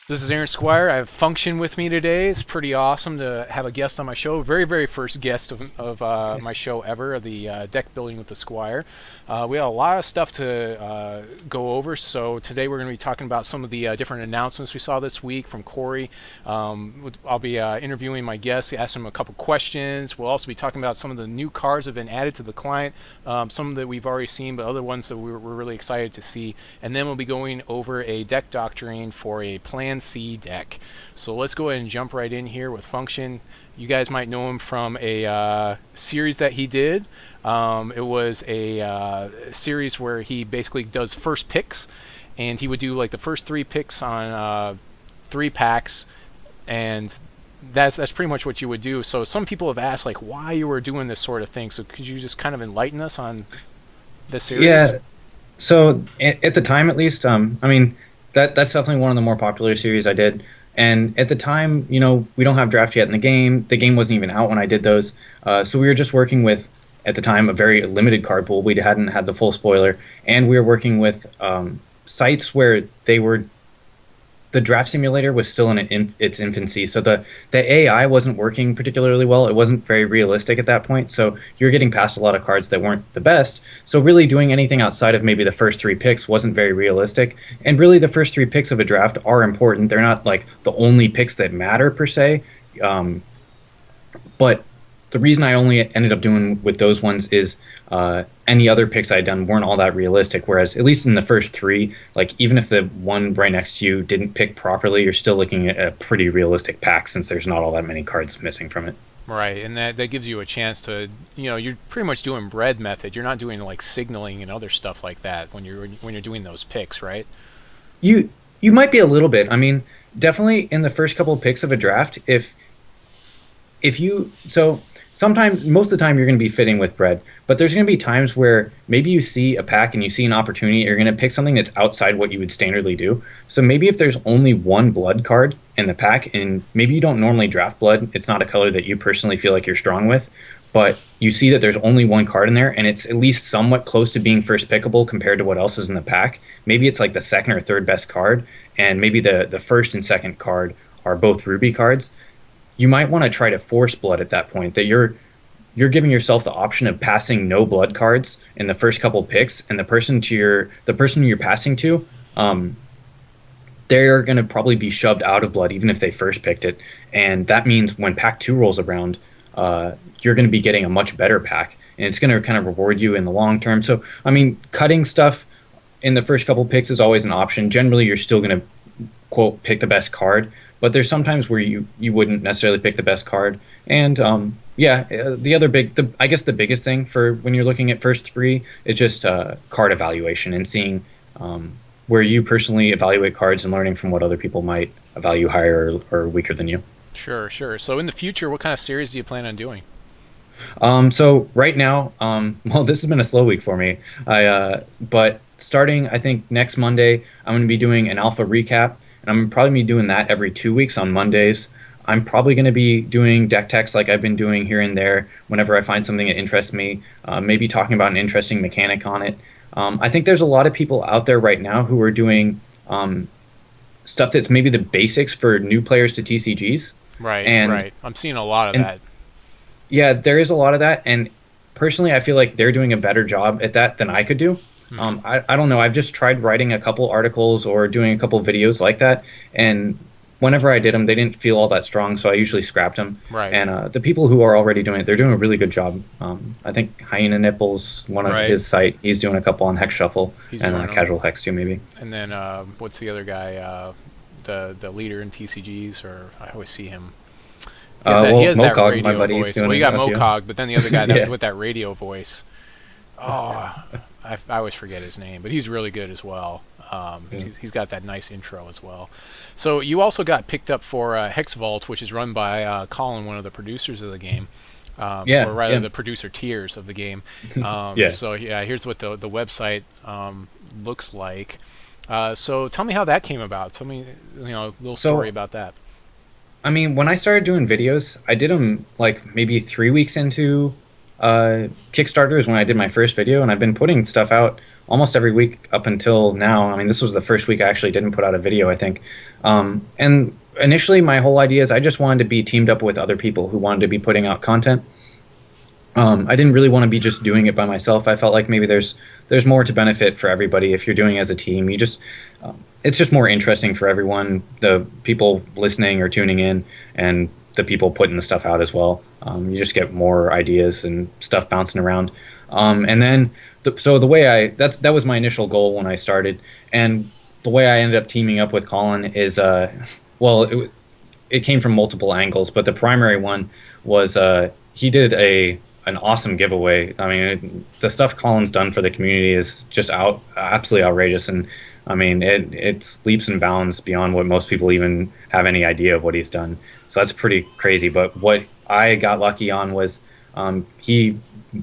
This is Aaron Squire. I have Function with me today. It's pretty awesome to have a guest on my show. Very, very first guest of my show ever, of the deck building with the Squire. We have a lot of stuff to go over, so today we're going to be talking about some of the different announcements we saw this week from Corey. I'll be interviewing my guests, asking them a couple questions. We'll also be talking about some of the new cards that have been added to the client, some that we've already seen, but other ones that we're really excited to see. And then we'll be going over a deck doctoring for a Plan C deck. So let's go ahead and jump right in here with Function. You guys might know him from a series that he did. It was a series where he basically does first picks, and he would do like the first 3 picks on 3 packs, and that's pretty much what you would do. So some people have asked like why you were doing this sort of thing. So could you just kind of enlighten us on this series? Yeah. So at the time, at least, I mean, that's definitely one of the more popular series I did. And at the time, we don't have draft yet in the game. The game wasn't even out when I did those. So we were just working with, at the time, a very limited card pool. We hadn't had the full spoiler. And we were working with sites where the draft simulator was still in its infancy. So the AI wasn't working particularly well. It wasn't very realistic at that point. So you're getting past a lot of cards that weren't the best. So really doing anything outside of maybe the first 3 picks wasn't very realistic. And really the first 3 picks of a draft are important. They're not like the only picks that matter per se. But the reason I only ended up doing with those ones is any other picks I'd done weren't all that realistic. Whereas at least in the first 3, like even if the one right next to you didn't pick properly, you're still looking at a pretty realistic pack since there's not all that many cards missing from it. Right, and that gives you a chance to, you're pretty much doing bread method. You're not doing like signaling and other stuff like that when you're doing those picks, right? You you might be a little bit. I mean, definitely in the first couple of picks of a draft, if you so sometimes most of the time you're going to be fitting with bread, but there's going to be times where maybe you see a pack and you see an opportunity, you're going to pick something that's outside what you would standardly do. So maybe if there's only one blood card in the pack and maybe you don't normally draft blood, it's not a color that you personally feel like you're strong with, but you see that there's only one card in there and it's at least somewhat close to being first pickable compared to what else is in the pack. Maybe it's like the second or third best card, and maybe the first and second card are both ruby cards. You might want to try to force blood at that point, that you're giving yourself the option of passing no blood cards in the first couple picks, and the person you're passing to, they're going to probably be shoved out of blood even if they first picked it, and that means when pack 2 rolls around, you're going to be getting a much better pack, and it's going to kind of reward you in the long term. So I mean, cutting stuff in the first couple picks is always an option. Generally you're still going to quote pick the best card, but there's sometimes where you wouldn't necessarily pick the best card. And I guess the biggest thing for when you're looking at first 3 is just card evaluation and seeing where you personally evaluate cards and learning from what other people might value higher or weaker than you. Sure, sure. So in the future, what kind of series do you plan on doing? So right now, well, this has been a slow week for me. But starting, I think next Monday, I'm going to be doing an alpha recap, and I'm probably be doing that every 2 weeks on Mondays. I'm probably going to be doing deck techs like I've been doing here and there whenever I find something that interests me, maybe talking about an interesting mechanic on it. I think there's a lot of people out there right now who are doing stuff that's maybe the basics for new players to TCGs. Right, And right. I'm seeing a lot of that. yeah, there is a lot of that, and personally, I feel like they're doing a better job at that than I could do. I don't know. I've just tried writing a couple articles or doing a couple videos like that, and whenever I did them, they didn't feel all that strong, so I usually scrapped them. Right. And the people who are already doing it, they're doing a really good job. I think Hyena Nipples, one of Right. his site, he's doing a couple on Hex Shuffle, He's and doing 'em. Casual Hex too, maybe. And then what's the other guy? The leader in TCGs, or I always see him. He has that Mokog, my radio buddy, voice. he's doing Well, you it got now too. Mokog, but then the other guy Yeah. with that radio voice. Oh, I always forget his name, but he's really good as well. Yeah. He's got that nice intro as well. So you also got picked up for Hex Vault, which is run by Colin, one of the producers of the game. Yeah, Or rather, yeah. the producer tiers of the game. Yeah. So yeah, here's what the website looks like. So tell me how that came about. Tell me, a little So story about that. I mean, when I started doing videos, I did them like maybe 3 weeks into Kickstarter is when I did my first video, and I've been putting stuff out almost every week up until now. I mean, this was the first week I actually didn't put out a video, I think. And initially, my whole idea is I just wanted to be teamed up with other people who wanted to be putting out content. I didn't really want to be just doing it by myself. I felt like maybe there's more to benefit for everybody if you're doing it as a team. You just it's just more interesting for everyone, the people listening or tuning in, and the people putting the stuff out as well. You just get more ideas and stuff bouncing around. And then so the way that was my initial goal when I started, and the way I ended up teaming up with Colin is well, it came from multiple angles, but the primary one was he did an awesome giveaway. I mean, the stuff Colin's done for the community is just absolutely outrageous, and I mean, it's leaps and bounds beyond what most people even have any idea of what he's done. So that's pretty crazy. But what I got lucky on was he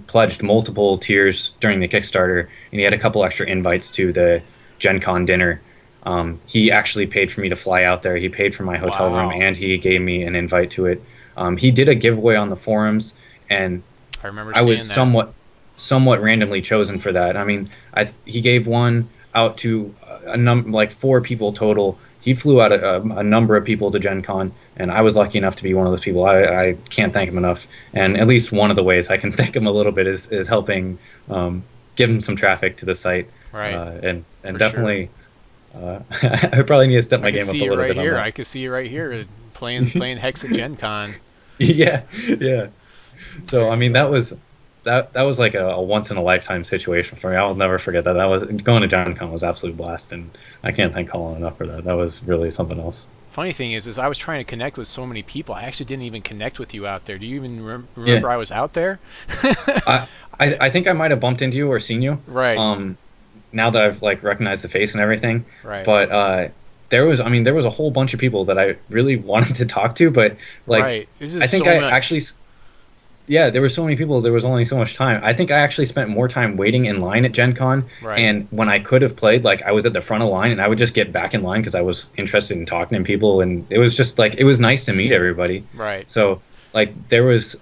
pledged multiple tiers during the Kickstarter, and he had a couple extra invites to the Gen Con dinner. He actually paid for me to fly out there. He paid for my hotel room, and he gave me an invite to it. He did a giveaway on the forums, and I remember I was seeing somewhat randomly chosen for that. I mean, he gave one out to like 4 people total. He flew out a number of people to Gen Con, and I was lucky enough to be one of those people. I can't thank him enough. And at least one of the ways I can thank him a little bit is helping give him some traffic to the site. Right. And definitely, I probably need to step my game up a little bit. I could see you right here playing Hex at Gen Con. Yeah. So I mean, that was like a once in a lifetime situation for me. I will never forget that. That was going to Gen Con was absolute blast, and I can't thank Colin enough for that. That was really something else. Funny thing is I was trying to connect with so many people. I actually didn't even connect with you out there. Do you even remember I was out there? I think I might have bumped into you or seen you. Right. Now that I've like recognized the face and everything. Right. But there was a whole bunch of people that I really wanted to talk to, but like right. I think actually. Yeah, there were so many people. There was only so much time. I think I actually spent more time waiting in line at Gen Con. Right. And when I could have played, like I was at the front of the line, and I would just get back in line because I was interested in talking to people, and it was just like it was nice to meet everybody. Right. So like there was,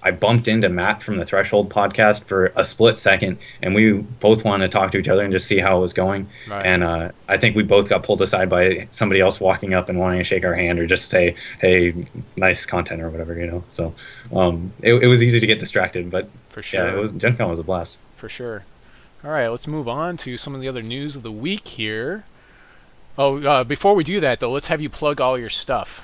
I bumped into Matt from the Threshold podcast for a split second, and we both wanted to talk to each other and just see how it was going. Right. And I think we both got pulled aside by somebody else walking up and wanting to shake our hand or just say, "Hey, nice content" or whatever, you know. So it was easy to get distracted, but for sure, yeah, Gen Con was a blast. For sure. All right, let's move on to some of the other news of the week here. Oh, before we do that though, let's have you plug all your stuff.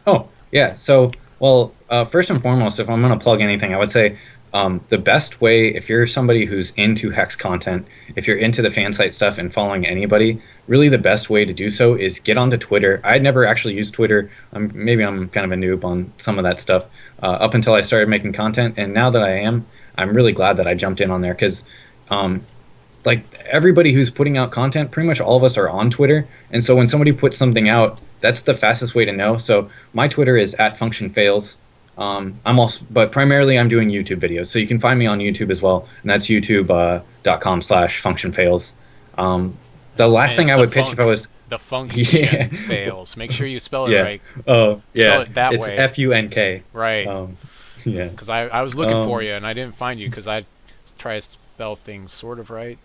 Oh yeah, so. Well, first and foremost, if I'm going to plug anything, I would say the best way, if you're somebody who's into Hex content, if you're into the fan site stuff and following anybody, really the best way to do so is get onto Twitter. I'd never actually used Twitter. Maybe I'm kind of a noob on some of that stuff up until I started making content. And now that I am, I'm really glad that I jumped in on there because like everybody who's putting out content, pretty much all of us are on Twitter. And so when somebody puts something out, that's the fastest way to know. So my Twitter is @Funktionfails. But primarily I'm doing YouTube videos. So you can find me on YouTube as well. And that's youtube.com/functionfails. The last thing I would pitch if I was... The function fails. Make sure you spell it right. Oh, yeah. Spell it that it's way. FUNK. Right. Yeah. Because I was looking for you and I didn't find you because I try to spell things sort of right.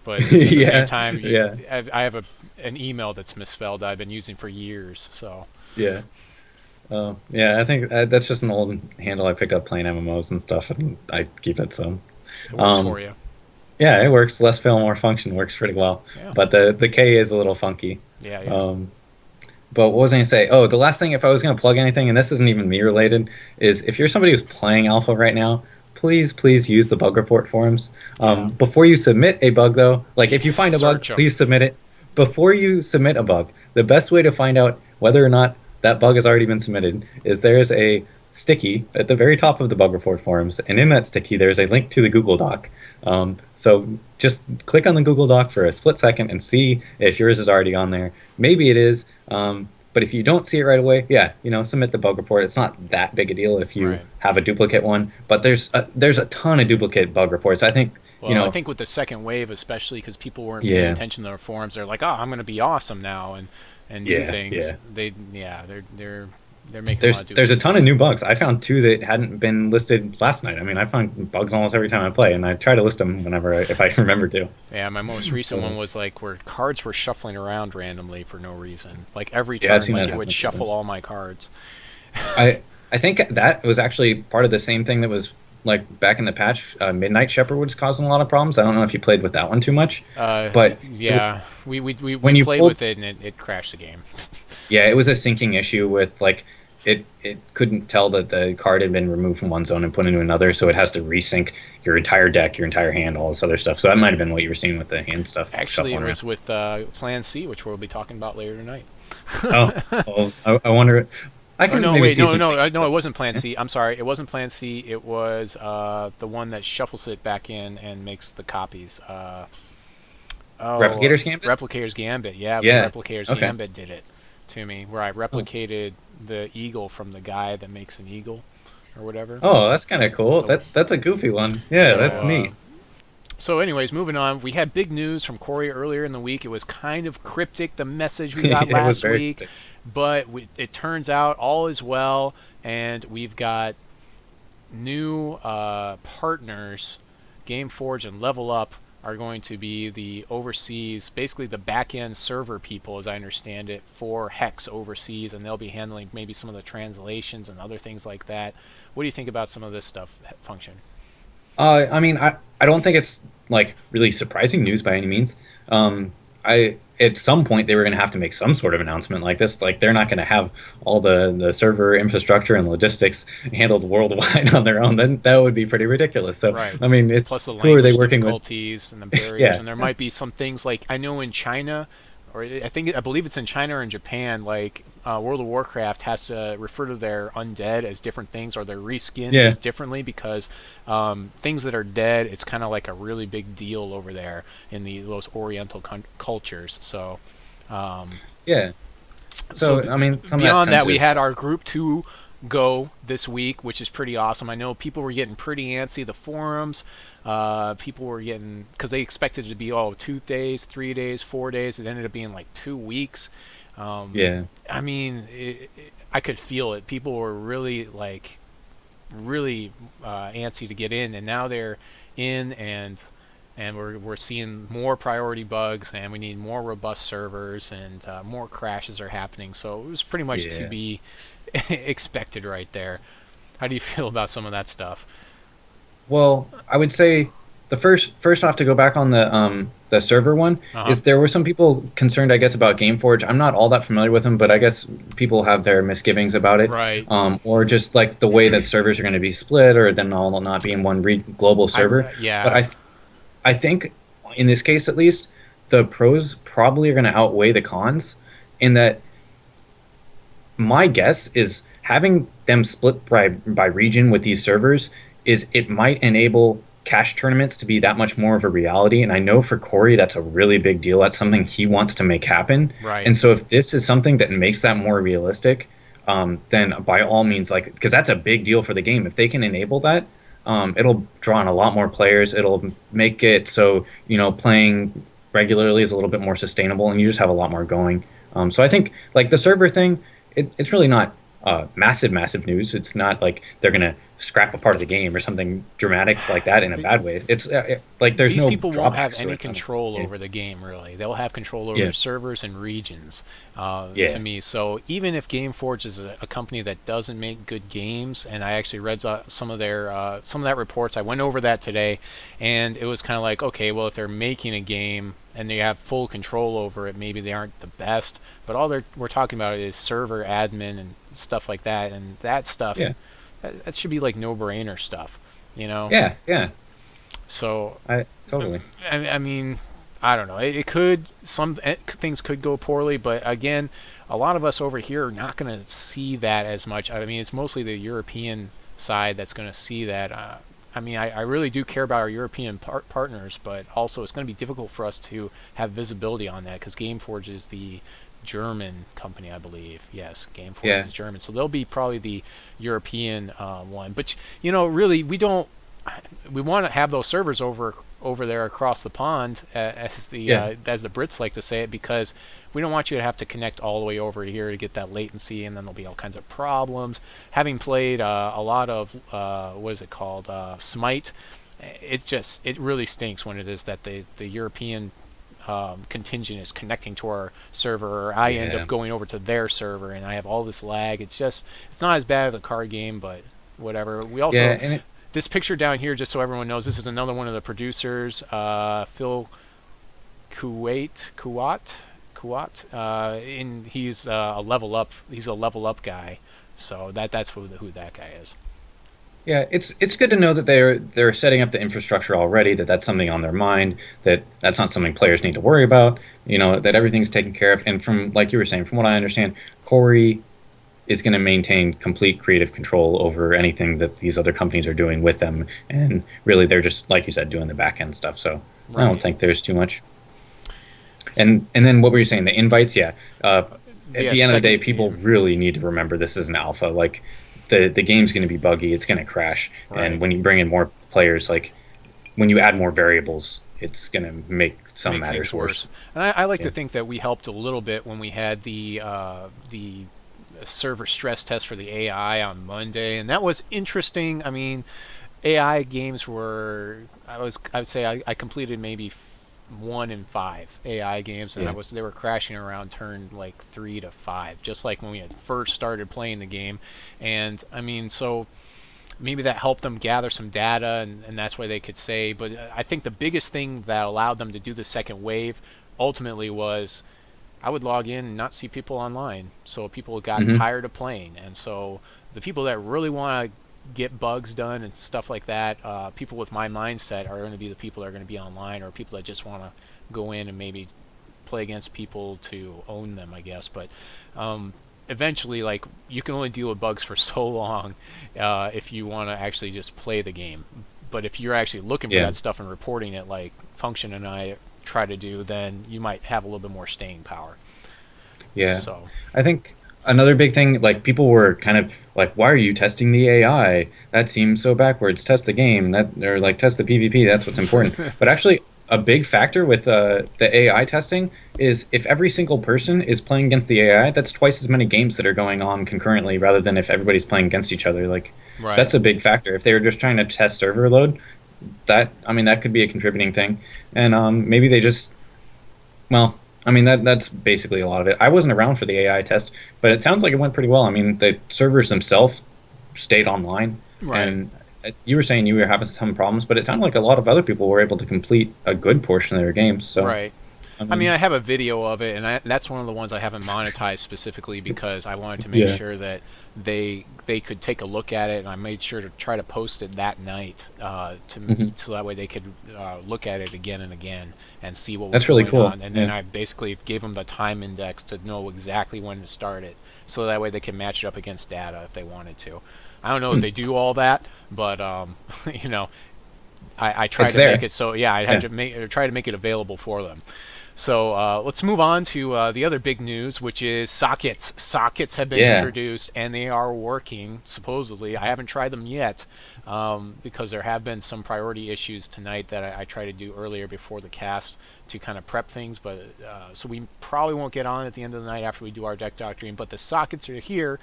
But at the same time, I have an email that's misspelled I've been using for years. So yeah, yeah. I think that's just an old handle I picked up playing MMOs and stuff, and I keep it. So it works for you. Yeah, it works. Less fail, more function works pretty well. Yeah. But the K is a little funky. Yeah. But what was I going to say? Oh, the last thing, if I was going to plug anything, and this isn't even me related, is if you're somebody who's playing alpha right now, please use the bug report forums. Before you submit a bug, though, like if you find a bug, please submit it. Before you submit a bug, the best way to find out whether or not that bug has already been submitted is there's a sticky at the very top of the bug report forums, and in that sticky there's a link to the Google Doc. So just click on the Google Doc for a split second and see if yours is already on there. Maybe it is, but if you don't see it right away, submit the bug report. It's not that big a deal if you have a duplicate one, but there's a ton of duplicate bug reports. I think. Well, I think with the second wave, especially because people weren't paying attention to their forums, they're like, "Oh, I'm going to be awesome now," and do things. Yeah. They're They're making a lot of There's a ton of duplicates. new bugs. I found two that hadn't been listed last night. I mean, I find bugs almost every time I play, and I try to list them if I remember to. Yeah, my most recent So, one was like where cards were shuffling around randomly for no reason. Like every yeah, I've turn, seen like that it happen would a few shuffle times. all my cards. I think that was actually part of the same thing that was like back in the patch. Midnight Shepherd was causing a lot of problems. I don't know if you played with that one too much, but Yeah, we when you played pulled, with it and it crashed the game. yeah, it was a syncing issue with like it couldn't tell that the card had been removed from one zone and put into another, so it has to resync your entire deck, your entire hand, all this other stuff. So that might have been what you were seeing with the hand stuff Actually, it shuffling around. was with Plan C, which we'll be talking about later tonight. Oh, well, I wonder. I Or can no, maybe wait, see no, some no, syncing no, it stuff. wasn't Plan Yeah. C. I'm sorry, it wasn't Plan C. It was the one that shuffles it back in and makes the copies. Replicator's Gambit. Replicator's Gambit. Yeah, the Yeah. Replicator's Okay. Gambit did it to me, where I Oh, replicated the eagle from the guy that makes an eagle, or whatever. oh, that's kind of cool. So, That's a goofy one. Yeah, so, that's neat. so, anyways, moving on. We had big news from Corey earlier in the week. It was kind of cryptic, the message we got It was last very week, thick. but it turns out all is well, and we've got new partners. Gameforge and Level Up are going to be the overseas, basically the back-end server people, as I understand it, for Hex overseas, and they'll be handling maybe some of the translations and other things like that. What do you think about some of this stuff, Function? I mean, I don't think it's like really surprising news by any means. I at some point they were going to have to make some sort of announcement like this. Like they're not going to have all the server infrastructure and logistics handled worldwide on their own. Then that would be pretty ridiculous. So Right. I mean, it's Plus the who are they language working with? difficulties and the barriers, Yeah, and there might be some things like I know in China, or I believe it's in China or in Japan. Like World of Warcraft has to refer to their undead as different things, or their reskinned yeah, as differently because things that are dead, it's kind of like a really big deal over there in those Oriental cultures. So. Um, yeah. so So I mean, some of that beyond that, we sensitive had stuff. our group 2 go this week, which is pretty awesome. I know people were getting pretty antsy. The forums, people were getting, because they expected it to be 2 days, 3 days, 4 days. It ended up being like 2 weeks. Yeah, I mean, I could feel it. People were really really antsy to get in, and now they're in, and we're seeing more priority bugs, and we need more robust servers, and more crashes are happening. So it was pretty much to yeah. be expected right there. How do you feel about some of that stuff? Well, I would say the first off to go back on the server one Uh-huh. is there were some people concerned, I guess, about GameForge. I'm not all that familiar with them, but I guess people have their misgivings about it, Right. or just like the way that servers are going to be split, or then all not be in one global server. But Yeah. I think in this case at least, the pros probably are going to outweigh the cons. In that, my guess is having them split by region with these servers is it might enable cash tournaments to be that much more of a reality. And I know for Corey that's a really big deal. That's something he wants to make happen. Right. And so if this is something that makes that more realistic, then by all means, like, because that's a big deal for the game. If they can enable that, it'll draw in a lot more players. It'll make it so playing regularly is a little bit more sustainable, and you just have a lot more going. So I think like the server thing, it's really not massive news. It's not like they're gonna scrap a part of the game or something dramatic like that in a bad way. It's like there's These no people won't have drawbacks to any it. control Yeah. over the game, really. They'll have control over Yeah. their servers and regions, Yeah. to me. So even if GameForge is a company that doesn't make good games, and I actually read some of that reports, I went over that today, and it was kind of like, okay, well, if they're making a game and they have full control over it, maybe they aren't the best. But we're talking about is server admin and stuff like that, and that stuff. Yeah. That should be like no-brainer stuff, you know. Yeah. So I totally. I mean, I don't know. It could, things could go poorly, but again, a lot of us over here are not going to see that as much. I mean, it's mostly the European side that's going to see that. I mean, I really do care about our European partners, but also it's going to be difficult for us to have visibility on that because GameForge is the German company, I believe. Yes, GameForge Yeah. is German, so they'll be probably the European one. But really, we want to have those servers over over there across the pond, as the Yeah. Brits like to say it, because we don't want you to have to connect all the way over here to get that latency, and then there'll be all kinds of problems. Having played a lot of what is it called, Smite, it really stinks when it is that the European contingent is connecting to our server, or I end Yeah. up going over to their server, and I have all this lag. It's not as bad as a card game, but whatever. We also Yeah, and this picture down here, just so everyone knows, this is another one of the producers, Phil Kuwat, and he's a level up. He's a level up guy, so that's who that guy is. yeah, it's good to know that they're setting up the infrastructure already, that that's something on their mind, that that's not something players need to worry about, that everything's taken care of. And from, like you were saying, from what I understand, Corey is going to maintain complete creative control over anything that these other companies are doing with them. And really, they're just, like you said, doing the back end stuff. So I don't think there's too much. And then what were you saying? The invites, yeah. At the end of the day, people really need to remember this is an alpha. Like the game's going to be buggy, it's going to crash, and when you bring in more players, like when you add more variables, it's going to make some matters worse. And I like to think that we helped a little bit when we had the server stress test for the AI on Monday, and that was interesting. I mean, AI games were I would say I completed maybe 1 in 5 AI games, and they were crashing around turn like 3 to 5, just like when we had first started playing the game. And I mean, so maybe that helped them gather some data, and that's why they could say. But I think the biggest thing that allowed them to do the second wave ultimately was I would log in and not see people online, so people got tired of playing. And so the people that really want to get bugs done and stuff like that, people with my mindset are going to be the people that are going to be online, or people that just want to go in and maybe play against people to own them, I guess. But eventually, like, you can only deal with bugs for so long if you want to actually just play the game. But if you're actually looking for that stuff and reporting it, like Function and I try to do, then you might have a little bit more staying power. Yeah. So I think another big thing, like people were kind of like, why are you testing the AI? That seems so backwards. Test the game. Or like test the PvP. That's what's important. But actually, a big factor with the AI testing is if every single person is playing against the AI, that's twice as many games that are going on concurrently, rather than if everybody's playing against each other. Like that's a big factor. If they were just trying to test server load, that could be a contributing thing. And maybe they just, well, I mean, that's basically a lot of it. I wasn't around for the AI test, but it sounds like it went pretty well. I mean, the servers themselves stayed online. And you were saying you were having some problems, but it sounded like a lot of other people were able to complete a good portion of their games. So I mean, I have a video of it, and that's one of the ones I haven't monetized specifically because I wanted to make sure that they could take a look at it, and I made sure to try to post it that night so that way they could look at it again and again and see what was going on. And then I basically gave them the time index to know exactly when to start it, so that way they can match it up against data if they wanted to. I don't know if they do all that, but you know, I tried to make it so I had to try to make it available for them. So let's move on to the other big news, which is sockets. Sockets have been introduced, and they are working, supposedly. I haven't tried them yet because there have been some priority issues tonight that I tried to do earlier before the cast to kind of prep things. But so we probably won't get on at the end of the night after we do our deck doctrine. But the sockets are here.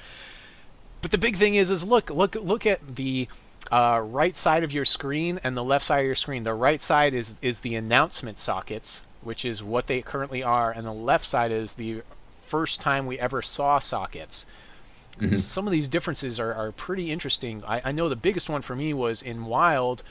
But the big thing is look at the right side of your screen and the left side of your screen. The right side is the announcement sockets, which is what they currently are, and the left side is the first time we ever saw sockets. Some of these differences are pretty interesting. I know the biggest one for me was in Wild,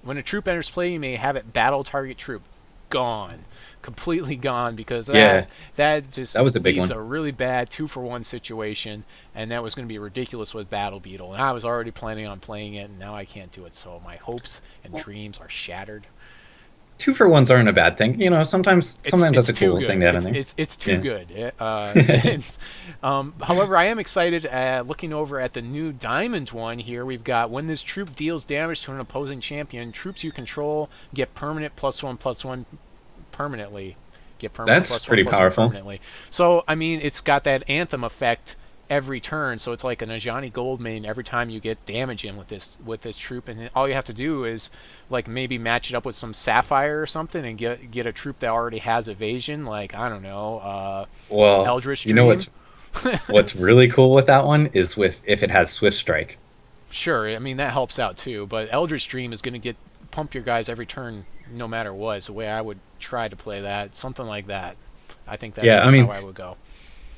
when a troop enters play, you may have it battle target troop. Gone. Completely gone, because that was a really bad 2-for-1 situation, and that was going to be ridiculous with Battle Beetle. And I was already planning on playing it, and now I can't do it, so my hopes and dreams are shattered. 2-for-1s aren't a bad thing. You know, sometimes that's a cool thing to have in there. It's too good. However, I am excited looking over at the new Diamond one here. We've got, when this troop deals damage to an opposing champion, troops you control get permanent +1/+1 permanently. That's pretty powerful. Permanently. So, I mean, it's got that Anthem effect every turn, so it's like an Ajani Goldmane every time you get damage in with this troop, and all you have to do is like maybe match it up with some Sapphire or something and get a troop that already has evasion, like I don't know, Well, Eldritch you know Dream. what's really cool with that one is with if it has Swift Strike. Sure, I mean that helps out too, but Eldritch Dream is going to get pump your guys every turn no matter what. It's the way I would try to play that, something like that. I think Yeah, I that's how mean I would go.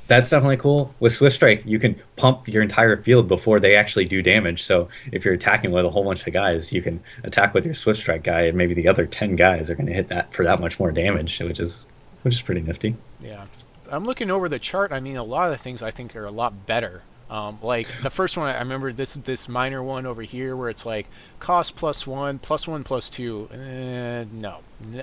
that's definitely cool. With Swift Strike, you can pump your entire field before they actually do damage. So if you're attacking with a whole bunch of guys, you can attack with your Swift Strike guy, and maybe the other 10 guys are going to hit that for that much more damage, which is pretty nifty. Yeah, I'm looking over the chart. I mean, a lot of the things I think are a lot better. Like the first one, I remember this minor one over here where it's like cost +1, +1, +2. No,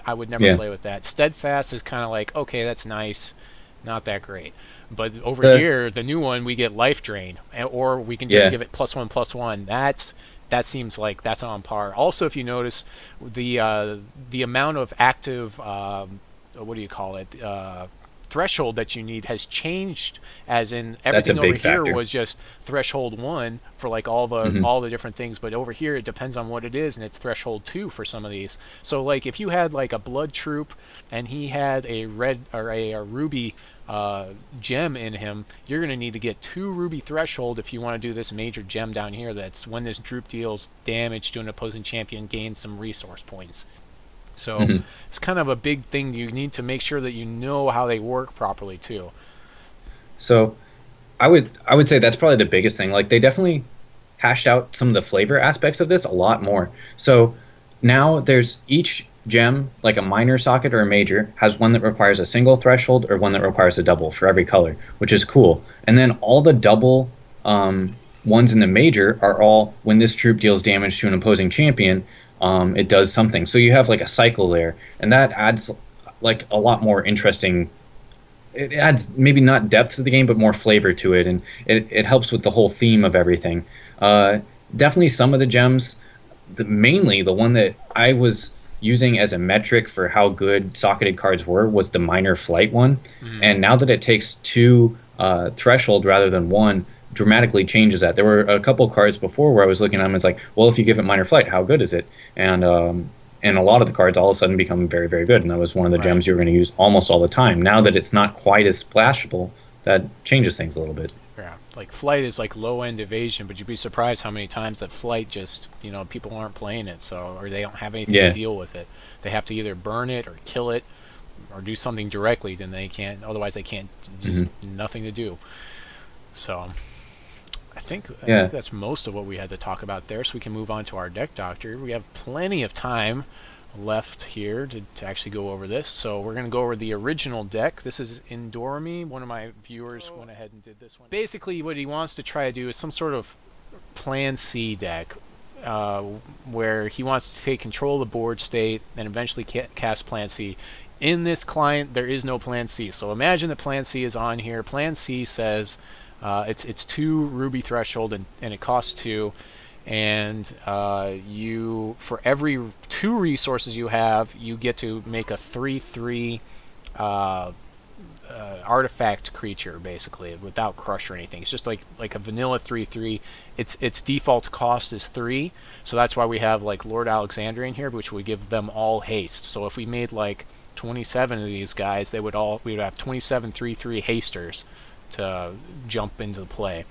I would never Yeah. play with that. Steadfast is kind of like, okay, that's nice, not that great. But over The here, the new one, we get life drain, or we can just Yeah, give it +1/+1. That seems like that's on par. Also, if you notice, the amount of active what do you call it? Threshold that you need has changed, as in that's a everything over big here factor. was just threshold 1 for like all Hmm. the different things, but over here it depends on what it is, and it's threshold 2 for some of these. So like if you had like a blood troop and he had a red or a ruby gem in him, you're going to need to get 2 ruby threshold if you want to do this major gem down here. That's when this troop deals damage to an opposing champion, gains some resource points. So Hmm. it's kind of a big thing. You need to make sure that you know how they work properly too. So I would say that's probably the biggest thing. Like they definitely hashed out some of the flavor aspects of this a lot more. So now there's each gem, like a minor socket or a major, has one that requires a single threshold or one that requires a double for every color, which is cool. And then all the double ones in the major are all when this troop deals damage to an opposing champion, it does something. So you have like a cycle there, and that adds like a lot more interesting. It adds maybe not depth to the game, but more flavor to it, and it helps with the whole theme of everything. Definitely some of the gems, mainly the one that I was using as a metric for how good socketed cards were was the minor flight one. Mm. And now that it takes 2 threshold rather than 1, dramatically changes that. There were a couple cards before where I was looking at them as like, well, if you give it minor flight, how good is it? And a lot of the cards all of a sudden become very, very good. And that was one of the Right. gems you were going to use almost all the time. Now that it's not quite as splashable, that changes things a little bit. Yeah. Like flight is like low end evasion, but you'd be surprised how many times that flight just, people aren't playing it, so, or they don't have anything to Yeah. deal with it. They have to either burn it or kill it or do something directly, then they can't, otherwise they can't, just Hmm. nothing to do. So I think Yeah. that's most of what we had to talk about there, so we can move on to our deck doctor. We have plenty of time left here to actually go over this. So we're going to go over the original deck. This is Indorami. One of my viewers went ahead and did this one. Basically, what he wants to try to do is some sort of Plan C deck, uh, where he wants to take control of the board state and eventually cast Plan C. In this client, there is no Plan C. So imagine that Plan C is on here. Plan C says it's 2 ruby threshold, and it costs 2. And you, for every 2 resources you have, you get to make a 3/3 artifact creature, basically, without crush or anything. It's just like a vanilla 3/3. Its default cost is 3, so that's why we have like Lord Alexandria in here, which would give them all haste. So if we made like 27 of these guys, we would have 27 3/3 hasters to jump into play.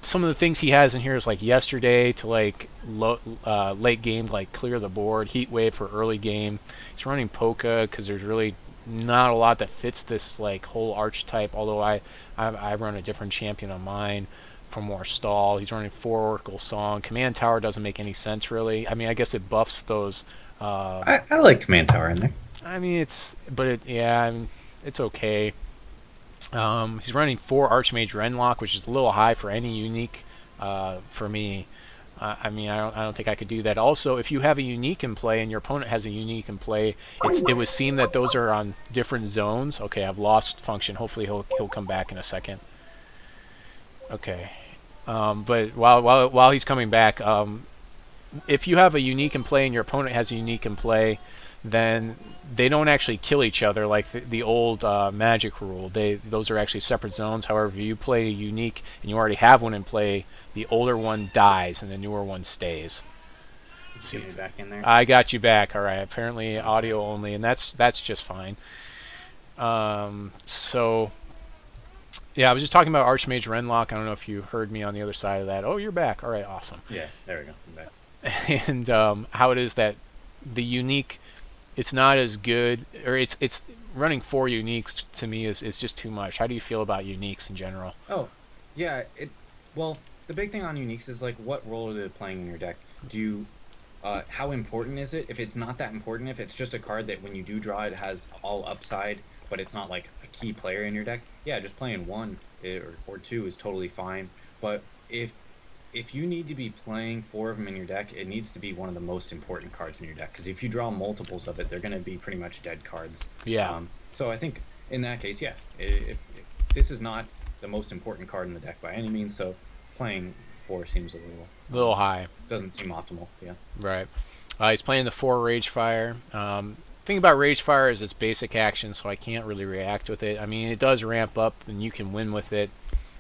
Some of the things he has in here is like yesterday to like late game, like clear the board, Heatwave for early game. He's running Polka because there's really not a lot that fits this like whole archetype, although I run a different champion on mine for more stall. He's running 4 Oracle Song. Command Tower doesn't make any sense really. I mean, I guess it buffs those. I like Command Tower in there. I mean, I mean, it's okay. He's running 4 Archmage Wrenlocke, which is a little high for any unique for me. I mean, I don't think I could do that. Also, if you have a unique in play and your opponent has a unique in play, it would seem that those are on different zones. Okay, I've lost function. Hopefully he'll come back in a second. Okay, but while he's coming back, if you have a unique in play and your opponent has a unique in play, then they don't actually kill each other like the old Magic rule. Those are actually separate zones. However, if you play a unique and you already have one in play, the older one dies and the newer one stays. See me back in there. I got you back. All right. Apparently audio only, and that's just fine. So yeah, I was just talking about Archmage Wrenlocke. I don't know if you heard me on the other side of that. Oh, you're back. All right, awesome. Yeah, there we go. I'm back. And how it is that the unique, it's not as good, or it's running 4 uniques to me is just too much. How do you feel about uniques in general? Oh, yeah. Well, the big thing on uniques is like, what role are they playing in your deck? Do you, how important is it? If it's not that important, if it's just a card that when you do draw it has all upside, but it's not like a key player in your deck, yeah, just playing 1 or 2 is totally fine. But if you need to be playing 4 of them in your deck, it needs to be one of the most important cards in your deck. Because if you draw multiples of it, they're going to be pretty much dead cards. Yeah. So I think in that case, yeah, if this is not the most important card in the deck by any means, so playing 4 seems a little high. Doesn't seem optimal. Yeah. Right. He's playing the 4 Ragefire. Thing about Ragefire is it's basic action, so I can't really react with it. I mean, it does ramp up, and you can win with it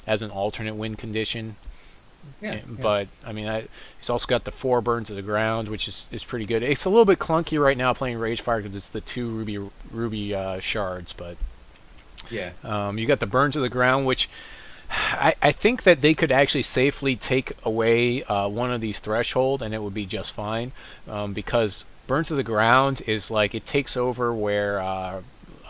as an alternate win condition. Yeah, but I mean, he's also got the 4 Burn to the Ground, which is pretty good. It's a little bit clunky right now playing Ragefire because it's the 2 ruby shards, but yeah, you got the Burn to the Ground, which I think that they could actually safely take away one of these threshold, and it would be just fine, because Burn to the Ground is like it takes over where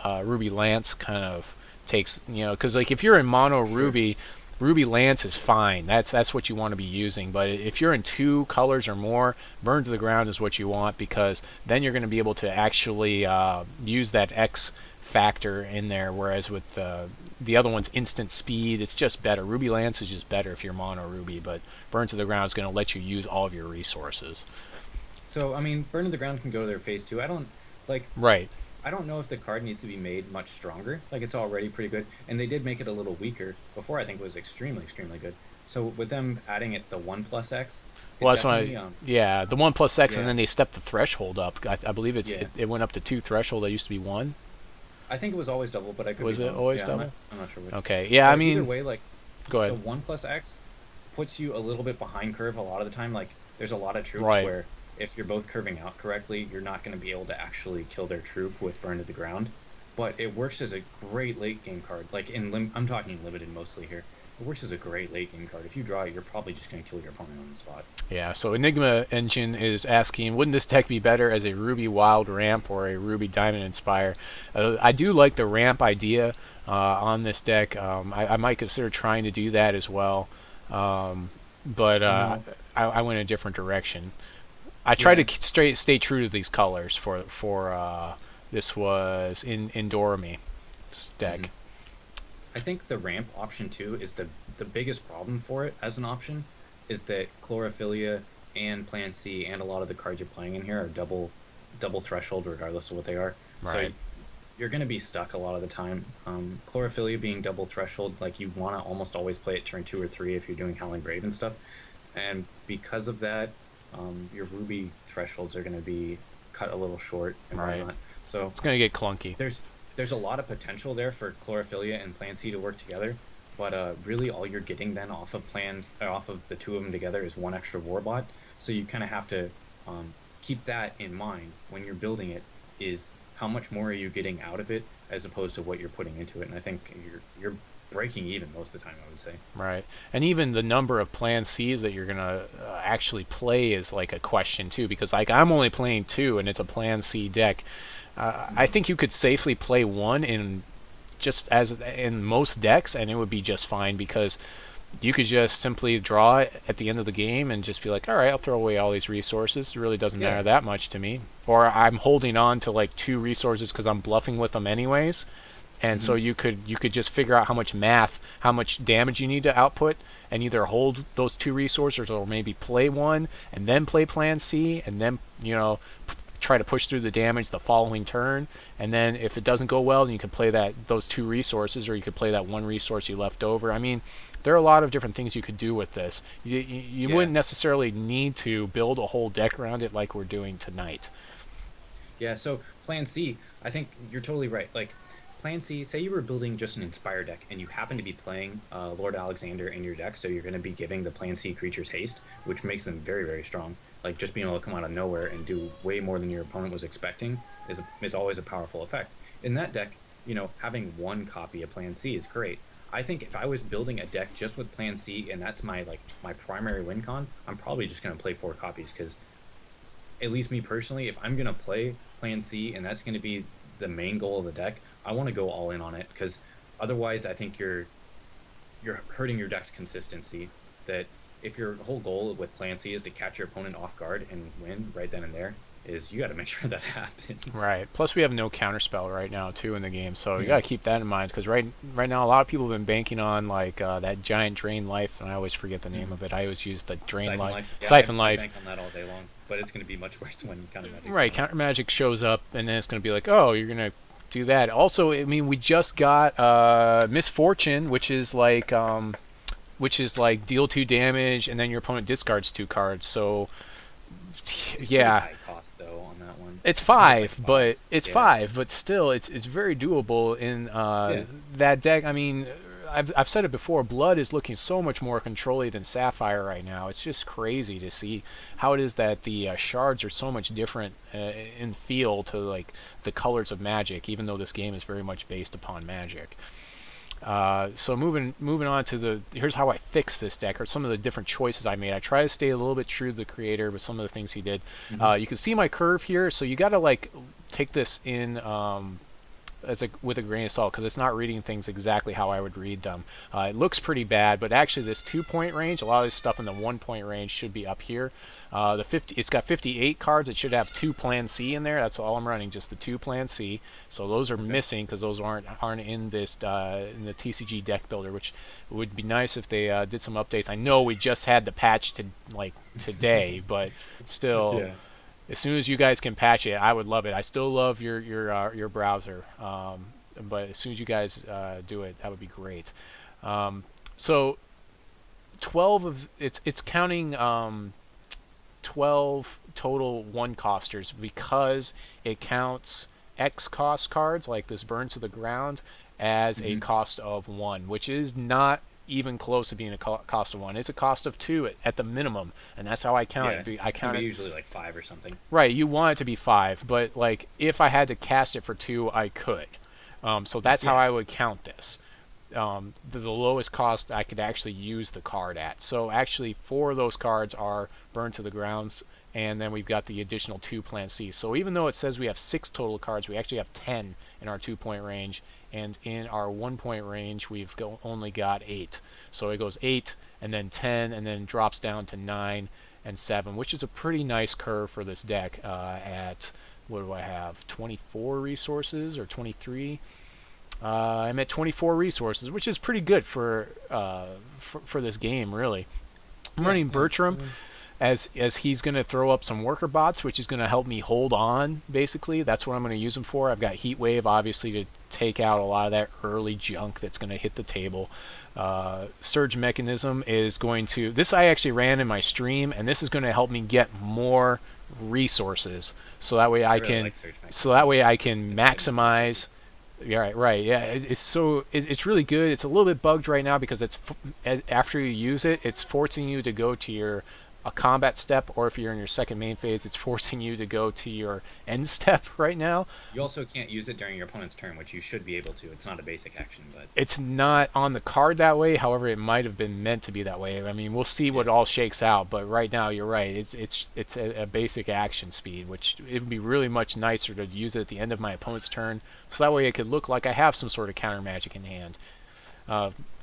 Ruby Lance kind of takes, because like if you're in mono Ruby. Ruby Lance is fine. That's what you want to be using. But if you're in 2 colors or more, Burn to the Ground is what you want, because then you're going to be able to actually use that X factor in there. Whereas with the other one's instant speed, it's just better. Ruby Lance is just better if you're mono Ruby, but Burn to the Ground is going to let you use all of your resources. So I mean, Burn to the Ground can go to their phase 2. I don't like. Right. I don't know if the card needs to be made much stronger. Like, it's already pretty good. And they did make it a little weaker. Before, I think it was extremely, extremely good. So with them adding it the 1+X... Well, that's why... yeah, the 1+X, yeah. And then they stepped the threshold up. I believe it went up to 2 threshold. That used to be 1. I think it was always double, but I could was be it wrong. always yeah, double? I'm not sure which. Okay, yeah, but I mean... either way, like, go ahead. The 1+X puts you a little bit behind curve a lot of the time. Like, there's a lot of troops where... if you're both curving out correctly, you're not going to be able to actually kill their troop with Burn to the Ground. But it works as a great late game card. Like I'm talking limited mostly here. It works as a great late game card. If you draw it, you're probably just going to kill your opponent on the spot. Yeah, so Enigma Engine is asking, wouldn't this deck be better as a Ruby Wild Ramp or a Ruby Diamond Inspire? I do like the ramp idea on this deck. I might consider trying to do that as well. But I went a different direction. I tried to stay true to these colors for this was in Dorami deck. Mm-hmm. I think the ramp option 2 is the biggest problem for it as an option, is that Chlorophylla and Plan C and a lot of the cards you're playing in here are double threshold regardless of what they are. Right. So you're going to be stuck a lot of the time. Chlorophylla being double threshold, like you want to almost always play it turn 2 or 3 if you're doing Howling Brave and stuff. And because of that, your Ruby thresholds are going to be cut a little short and whatnot. So it's going to get clunky. There's a lot of potential there for Chlorophylla and Plan C to work together, but really all you're getting then off of the 2 of them together is 1 extra Warbot. So you kind of have to keep that in mind when you're building it, is how much more are you getting out of it as opposed to what you're putting into it. And I think you're breaking even most of the time, I would say. Right. And even the number of Plan Cs that you're going to actually play is like a question too, because like I'm only playing 2 and it's a Plan C deck. I think you could safely play 1 in most decks and it would be just fine, because you could just simply draw it at the end of the game and just be like, all right, I'll throw away all these resources. It really doesn't matter that much to me. Or I'm holding on to like 2 resources because I'm bluffing with them anyways. And so you could just figure out how much damage you need to output, and either hold those 2 resources or maybe play 1 and then play Plan C and then try to push through the damage the following turn. And then if it doesn't go well, then you can play those 2 resources, or you could play that 1 resource you left over. I mean, there are a lot of different things you could do with this. You wouldn't necessarily need to build a whole deck around it like we're doing tonight. Yeah, so Plan C, I think you're totally right. Like, Plan C, say you were building just an Inspire deck and you happen to be playing Lord Alexander in your deck, so you're going to be giving the Plan C creatures haste, which makes them very, very strong. Like, just being able to come out of nowhere and do way more than your opponent was expecting is always a powerful effect. In that deck, having one copy of Plan C is great. I think if I was building a deck just with Plan C and that's my primary win con, I'm probably just going to play 4 copies because at least me personally, if I'm gonna play Plan C and that's gonna be the main goal of the deck, I want to go all in on it because otherwise, I think you're hurting your deck's consistency. That if your whole goal with Plan C is to catch your opponent off guard and win right then and there, is you got to make sure that happens. Right. Plus, we have no counterspell right now too in the game, so you Yeah. got to keep that in mind. Because right now, a lot of people have been banking on like that giant drain life, and I always forget the name of it. I always use the drain Siphon life, life. Yeah, siphon I life. bank on that all day long, but it's going to be much worse when counter magic. Right. Counter magic shows up, and then it's going to be like, oh, you're going to do that. Also, I mean, we just got Misfortune, which is like deal 2 damage, and then your opponent discards 2 cards. So It's yeah. pretty high cost though on that one. It's I think 5, like but it's Yeah. 5, but still, it's very doable in that deck. I mean, I've said it before. Blood is looking so much more controlly than Sapphire right now. It's just crazy to see how it is that the shards are so much different in feel to like the colors of Magic, even though this game is very much based upon Magic. So moving on to here's how I fixed this deck, or some of the different choices I made. I try to stay a little bit true to the creator with some of the things he did. You can see my curve here, so you got to like take this in with a grain of salt because it's not reading things exactly how I would read them. It looks pretty bad, but actually this 2-point range, a lot of this stuff in the 1-point range should be up here. It's got 58 cards. It should have 2 Plan C in there. That's all I'm running, just the 2 Plan C. So those are missing because those aren't in this in the TCG deck builder, which would be nice if they did some updates. I know we just had the patch today, but still. Yeah. As soon as you guys can patch it, I would love it. I still love your browser, but as soon as you guys do it, that would be great. So 12 of it's counting 12 total 1-costers because it counts X cost cards like this Burn to the Ground as a cost of 1, which is not even close to being a cost of 1. It's a cost of 2 at the minimum, and that's how I count it. I count it usually like 5 or something. right. You want it to be 5, but like if I had to cast it for 2, I could. So that's how I would count this. The lowest cost I could actually use the card at. So actually 4 of those cards are Burned to the Grounds, and then we've got the additional 2 Plan C. So even though it says we have 6 total cards, we actually have 10 in our 2-point range, and in our 1-point range we've only got 8. So it goes 8 and then 10 and then drops down to 9 and 7, which is a pretty nice curve for this deck at, what do I have, 24 resources or 23? I'm at 24 resources, which is pretty good for this game, really. I'm running Bertram as he's going to throw up some worker bots, which is going to help me hold on, basically. That's what I'm going to use him for. I've got Heatwave, obviously, to take out a lot of that early junk that's going to hit the table. Surge Mechanism is going to... This I actually ran in my stream, and this is going to help me get more resources. So that way I can maximize... Yeah, right. Yeah, it's really good. It's a little bit bugged right now because after you use it, it's forcing you to go to a combat step, or if you're in your second main phase, it's forcing you to go to your end step right now. You also can't use it during your opponent's turn, which you should be able to. It's not a basic action, but it's not on the card that way. However, it might have been meant to be that way. I mean, we'll see what all shakes out. But right now, you're right. It's a basic action speed, which it would be really much nicer to use it at the end of my opponent's turn, so that way it could look like I have some sort of counter magic in hand.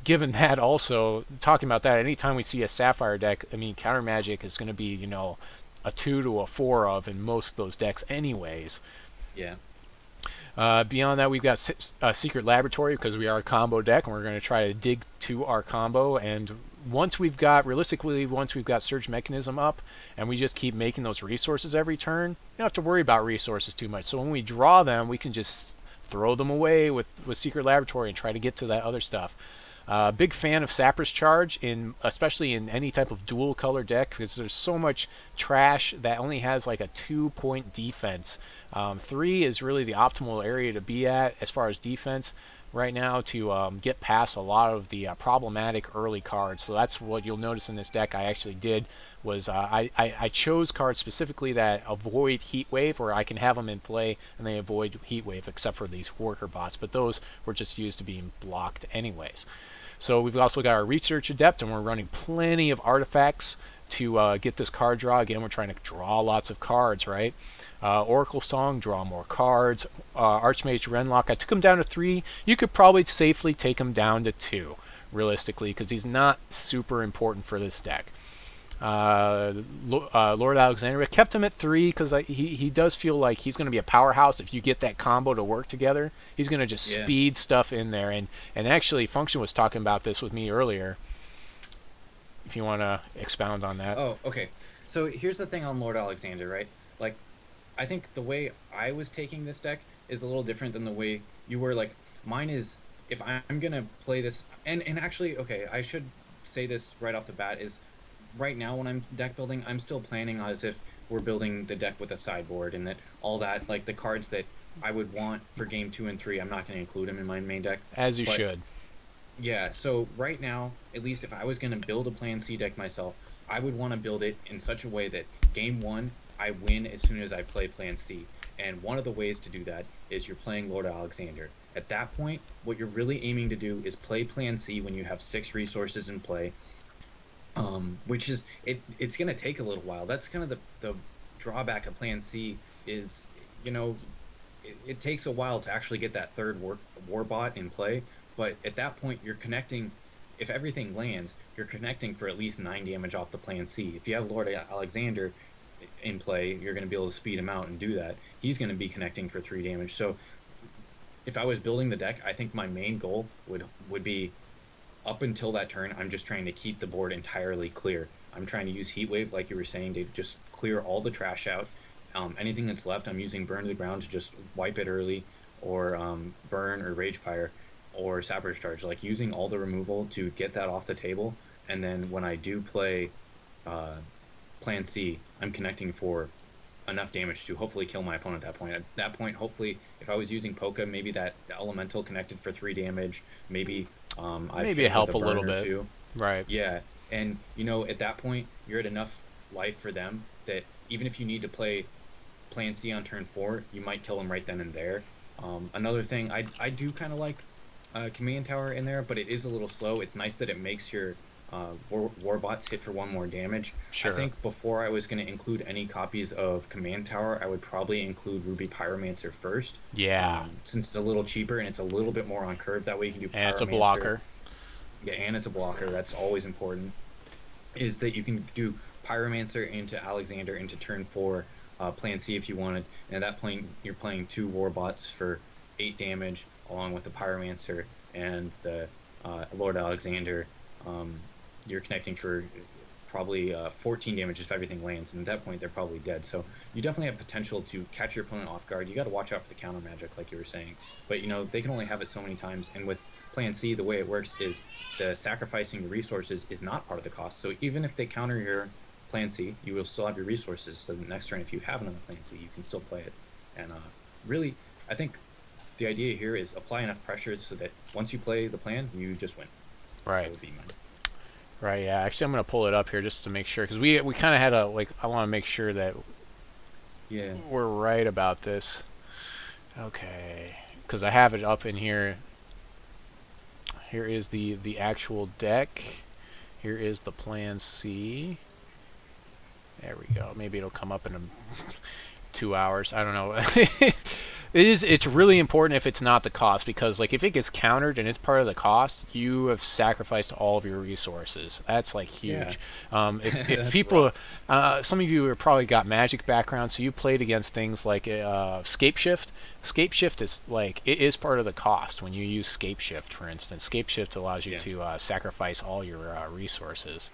Given that, also talking about that, anytime we see a Sapphire deck, I mean, counter magic is going to be a 2 to a 4 of in most of those decks, anyways. Yeah. Beyond that, we've got Secret Laboratory because we are a combo deck, and we're going to try to dig to our combo. And once we've got Surge Mechanism up, and we just keep making those resources every turn, you don't have to worry about resources too much. So when we draw them, we can just throw them away with Secret Laboratory and try to get to that other stuff. Big fan of Sapper's Charge, especially in any type of dual color deck, because there's so much trash that only has like a 2-point defense 3 is really the optimal area to be at as far as defense right now to get past a lot of the problematic early cards. So that's what you'll notice in this deck. I actually did was I chose cards specifically that avoid Heatwave, or I can have them in play and they avoid Heatwave, except for these worker bots. But those were just used to being blocked anyways. So we've also got our Researcher Adept, and we're running plenty of artifacts to get this card draw. Again, we're trying to draw lots of cards, right? Oracle Song, draw more cards. Archmage Wrenlocke, I took him down to 3. You could probably safely take him down to 2, realistically, because he's not super important for this deck. Lord Alexander, I kept him at 3 because he does feel like he's going to be a powerhouse if you get that combo to work together. He's going to just speed stuff in there. And actually, Function was talking about this with me earlier. If you want to expound on that. Oh, okay. So here's the thing on Lord Alexander, right? Like, I think the way I was taking this deck is a little different than the way you were. Like, mine is, if I'm going to play this, and actually, okay, I should say this right off the bat, is right now when I'm deck building, I'm still planning as if we're building the deck with a sideboard, and that all that, like the cards that I would want for game 2 and 3, I'm not going to include them in my main deck. As you should. Yeah, so right now, at least if I was going to build a Plan C deck myself, I would want to build it in such a way that game 1, I win as soon as I play Plan C. And one of the ways to do that is you're playing Lord Alexander. At that point, what you're really aiming to do is play Plan C when you have 6 resources in play, which is, it's going to take a little while. That's kind of the drawback of Plan C is, you know, it takes a while to actually get that third warbot in play. But at that point, you're connecting. If everything lands, you're connecting for at least 9 damage off the Plan C. If you have Lord Alexander in play, you're going to be able to speed him out and do that. He's going to be connecting for 3 damage. So if I was building the deck, I think my main goal would be, up until that turn, I'm just trying to keep the board entirely clear. I'm trying to use Heatwave, like you were saying, to just clear all the trash out. Anything that's left, I'm using Burn to the Ground to just wipe it early, or Burn or Rage Fire, or Sapphire Shard, like using all the removal to get that off the table. And then when I do play Plan C, I'm connecting for enough damage to hopefully kill my opponent at that point. At that point, hopefully, if I was using Polka, maybe that Elemental connected for 3 damage, maybe maybe help a little bit. Too. Right. Yeah, and you know, at that point, you're at enough life for them that even if you need to play Plan C on turn 4, you might kill them right then and there. Another thing, I do kind of like Command Tower in there, but it is a little slow. It's nice that it makes your warbots hit for 1 more damage. Sure. I think before I was going to include any copies of Command Tower, I would probably include Ruby Pyromancer first. Yeah. Since it's a little cheaper and it's a little bit more on curve, that way you can do Pyromancer. And it's a blocker. Yeah, and it's a blocker. That's always important. Is that you can do Pyromancer into Alexander into turn 4, Plan C if you wanted. And at that point, you're playing 2 warbots for 8 damage, along with the Pyromancer and the Lord Alexander. You're connecting for probably 14 damage if everything lands, and at that point they're probably dead. So you definitely have potential to catch your opponent off guard. You got to watch out for the counter magic, like you were saying. But you know, they can only have it so many times, and with Plan C, the way it works is the sacrificing the resources is not part of the cost. So even if they counter your Plan C, you will still have your resources. So the next turn, if you have another Plan C, you can still play it. And really, I think the idea here is apply enough pressure so that once you play the plan, you just win. Right. That would be mine. Right, yeah. Actually, I'm going to pull it up here just to make sure, because we kind of had a, like, I want to make sure that we're right about this. Okay. Because I have it up in here. Here is the actual deck. Here is the Plan C. There we go. Maybe it'll come up in 2 hours. I don't know. It's really important if it's not the cost, because like if it gets countered and it's part of the cost, you have sacrificed all of your resources. That's like huge. Yeah. If people, some of you have probably got Magic background, so you played against things like Scape Shift. Scape Shift is like, it is part of the cost when you use Scape Shift, for instance. Scape Shift allows you to sacrifice all your resources.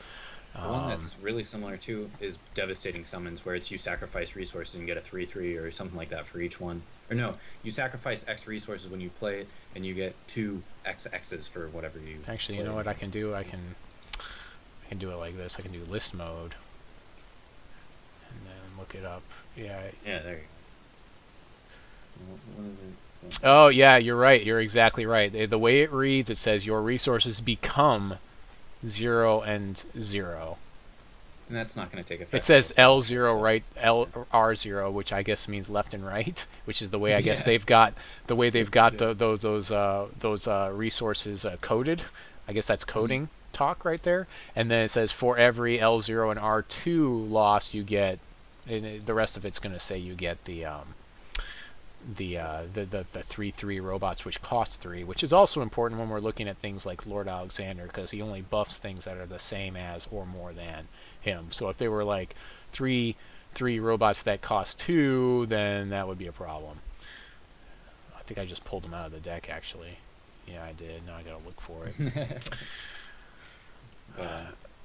The one that's really similar too is Devastating Summons, where it's you sacrifice resources and get a 3/3 or something like that for each one. Or no, you sacrifice X resources when you play it, and you get 2 X's for whatever you. Actually, you know what I can do? I can do it like this. I can do list mode, and then look it up. Yeah. Yeah, there you What is it? Oh yeah, you're right. You're exactly right. The way it reads, it says your resources become 0 and 0. And that's not going to take It effect. says It'll L0 so, right, R0, which I guess means left and right, which is the way I guess yeah. they've got Yeah. those resources coded. I guess that's coding talk right there. And then it says for every L0 and R2 lost, you get, and the rest of it's going to say you get the 3/3 robots, which cost 3, which is also important when we're looking at things like Lord Alexander, because he only buffs things that are the same as or more than him. So if they were like 3 robots that cost 2, then that would be a problem. I think I just pulled them out of the deck, actually. Yeah, I did. Now I gotta look for it.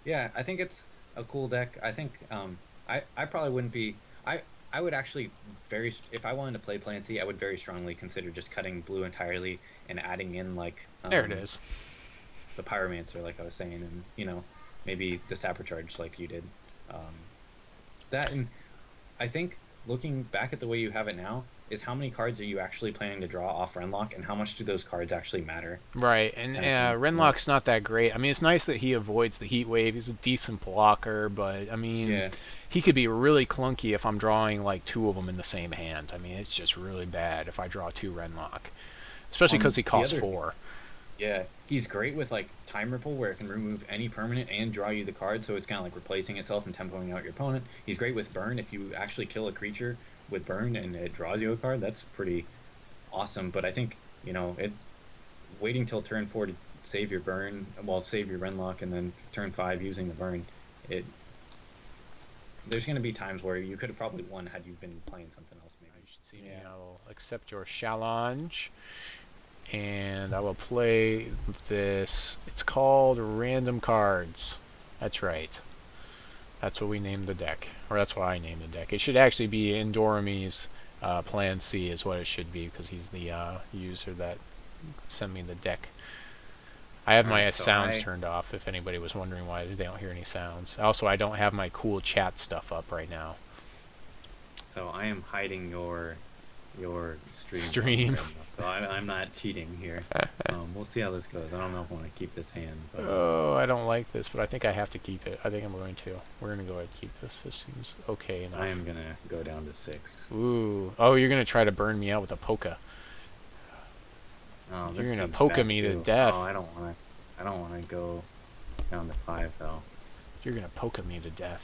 Yeah, I think it's a cool deck. I think I probably wouldn't be. I would actually if I wanted to play Plan C, I would very strongly consider just cutting blue entirely and adding in like There it is. the Pyromancer, like I was saying, and maybe the Sapper Charge, like you did. Um, that and I think looking back at the way you have it now is how many cards are you actually planning to draw off Renlock, and how much do those cards actually matter? Right, and Kind of thing. Wrenlocke's not that great. I mean, it's nice that he avoids the Heatwave. He's a decent blocker, but I mean, Yeah. he could be really clunky if I'm drawing like 2 of them in the same hand. I mean, it's just really bad if I draw 2 Wrenlock, especially because On he the costs other 4. Yeah, he's great with like Time Ripple, where it can remove any permanent and draw you the card, so it's kind of like replacing itself and tempoing out your opponent. He's great with Burn. If you actually kill a creature with Burn and it draws you a card, that's pretty awesome. But I think it waiting till turn 4 to save your Burn, well, save your Renlock, and then turn 5 using the Burn. It There's going to be times where you could have probably won had you been playing something else, maybe. You should see me. I will accept your challenge, and I will play this. It's called Random Cards. That's right. That's what we named the deck, or that's what I named the deck. It should actually be Indorami's Plan C is what it should be, because he's the user that sent me the deck. I have All my right, so sounds turned off, if anybody was wondering why they don't hear any sounds. Also, I don't have my cool chat stuff up right now. I am hiding your Stream. so I'm not cheating here. We'll see how this goes. I don't know if I want to keep this hand. But, Oh, I don't like this, but I think I have to keep it. I think I'm going to. We're going to go ahead and keep this. This seems okay enough. I am going to go down to 6. Ooh. Oh, you're going to try to burn me out with a polka. Oh, You're this going to seems polka bad me to too. death. Oh, I don't want to. I don't want to go down to 5 though. You're going to polka me to death.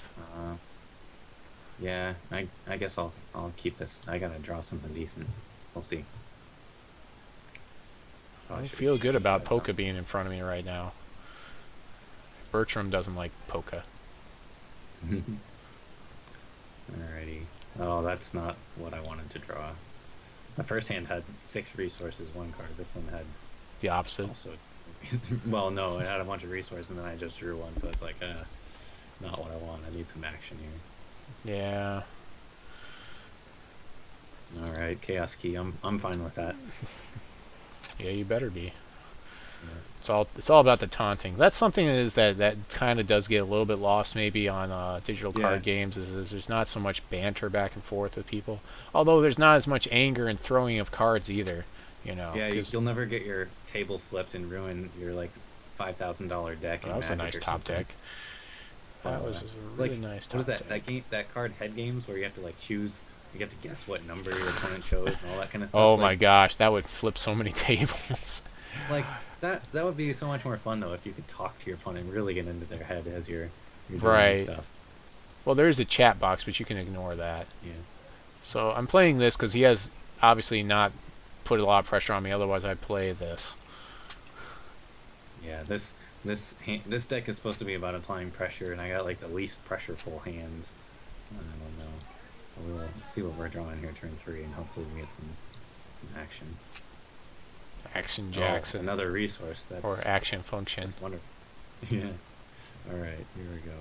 Yeah, I guess I'll keep this. I gotta draw something decent. We'll see. I feel good about polka being in front of me right now. Bertram doesn't like polka. Alrighty. Oh, that's not what I wanted to draw. The first hand had 6 resources, 1 card. This one had The opposite. also. Well, no, it had a bunch of resources, and then I just drew 1, so it's like, not what I want. I need some action here. Yeah. All right, Chaos Key. I'm fine with that. Yeah, you better be. Yeah. It's all about the taunting. That's something that kind of does get a little bit lost maybe on digital card games. Is there's not so much banter back and forth with people. Although there's not as much anger and throwing of cards either. Yeah, you'll never get your table flipped and ruin your like $5,000 deck. That was a nice top deck. That was a really nice top What is that? deck. That card head games where you have to like choose. You have to guess what number your opponent chose and all that kind of stuff. Oh my gosh, that would flip so many tables. Like that would be so much more fun though if you could talk to your opponent and really get into their head as you're doing Right. stuff. Well, there's a chat box, but you can ignore that. Yeah. So I'm playing this because he has obviously not put a lot of pressure on me. Otherwise, I'd play this. Yeah. This deck is supposed to be about applying pressure, and I got like the least pressureful hands. I don't know. So we'll see what we're drawing here, turn 3, and hopefully we get some action. Action Jackson. Oh, another resource. That's Or action function. that's wonderful. Yeah. All right. Here we go.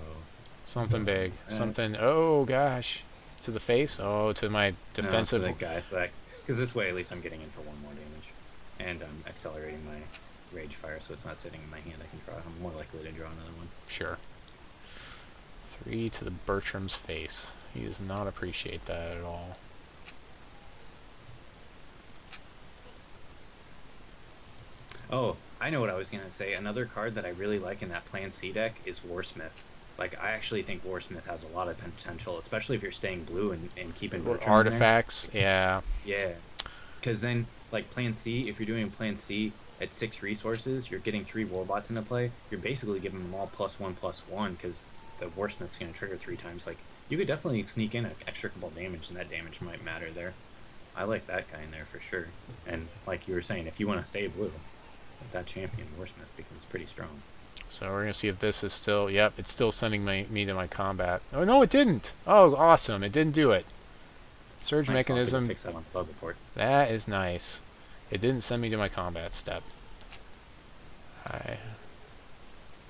Something big. Something. Oh gosh. To the face. Oh, to my defensive. No, to the guy, so because this way at least I'm getting in for 1 more damage, and I'm accelerating my rage fire, so it's not sitting in my hand. I can draw. I'm more likely to draw another one. Sure. 3 to the Bertram's face. He does not appreciate that at all. Oh, I know what I was gonna say. Another card that I really like in that Plan C deck is Warsmith. Like, I actually think Warsmith has a lot of potential, especially if you're staying blue and keeping Bertram in there. Artifacts, yeah. Yeah, because then, like, Plan C, if you're doing Plan C at 6 resources, you're getting 3 Warbots into play. You're basically giving them all +1/+1 because the Warsmith's going to trigger 3 times. Like, you could definitely sneak in an extra couple damage, and that damage might matter there. I like that guy in there for sure. And like you were saying, if you want to stay blue, that champion Warsmith becomes pretty strong. So we're going to see if this is still... Yep, it's still sending me to my combat. Oh, no, it didn't. Oh, awesome. It didn't do it. Surge Nice, mechanism. fix that on the bug report. That is nice. It didn't send me to my combat step.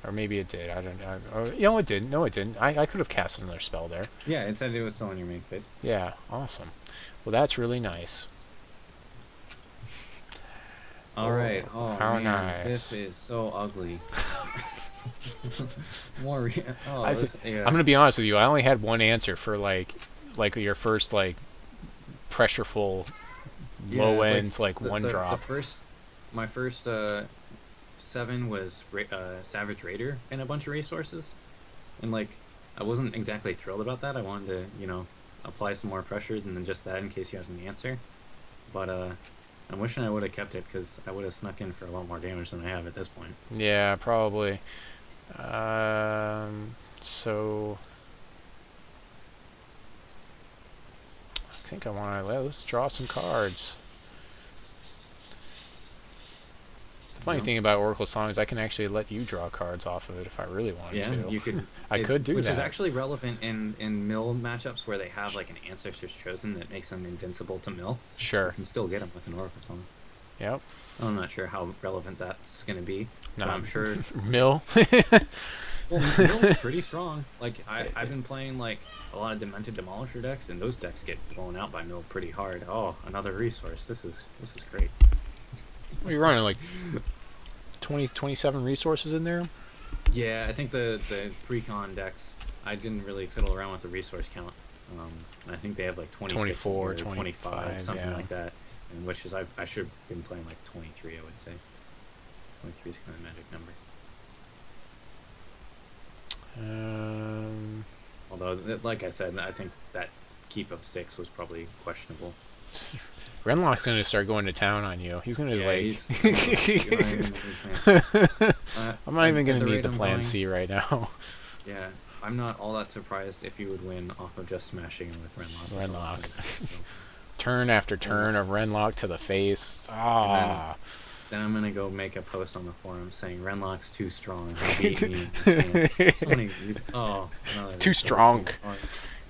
Or maybe it did. I don't know. Or, it didn't. No, it didn't. I could have cast another spell there. Yeah, it said it was still in your main fit. Yeah, awesome. Well, that's really nice. All right. Oh, how man, nice. this is so ugly. I'm gonna be honest with you. I only had one answer for like your first like pressureful low end one drop. My first 7 was Savage Raider and a bunch of resources, and like I wasn't exactly thrilled about that. I wanted to apply some more pressure than just that in case you had an answer, but I'm wishing I would have kept it because I would have snuck in for a lot more damage than I have at this point. Yeah, probably. So I think I want to let's draw some cards. The funny thing about Oracle Song is I can actually let you draw cards off of it if I really wanted to. Yeah, you could. I could do which that. Which is actually relevant in mill matchups where they have like an Ancestors Chosen that makes them invincible to mill. Sure. You can still get them with an Oracle Song. Yep. I'm not sure how relevant that's going to be. No, but I'm sure. Mill. Well, Mill's pretty strong. Like I've been playing like a lot of Demented Demolisher decks, and those decks get blown out by Mill pretty hard. Oh, another resource. This is great. Well, you're running like 27 resources in there. Yeah, I think the pre-con decks. I didn't really fiddle around with the resource count. I think they have like 26 24, or 25, something yeah. like that. And which is I should have been playing like 23, I would say. 23 is kind of a magic number. Although, like I said, I think that keep of 6 was probably questionable. Wrenlocke's going to start going to town on you. He's going to I'm not even going to need the Plan C right now. Yeah, I'm not all that surprised if you would win off of just smashing him with Wrenlocke. So. Turn after turn of Wrenlocke to the face. Ah. Then I'm gonna go make a post on the forum saying Wrenlocke's too strong. He beat me. Too strong.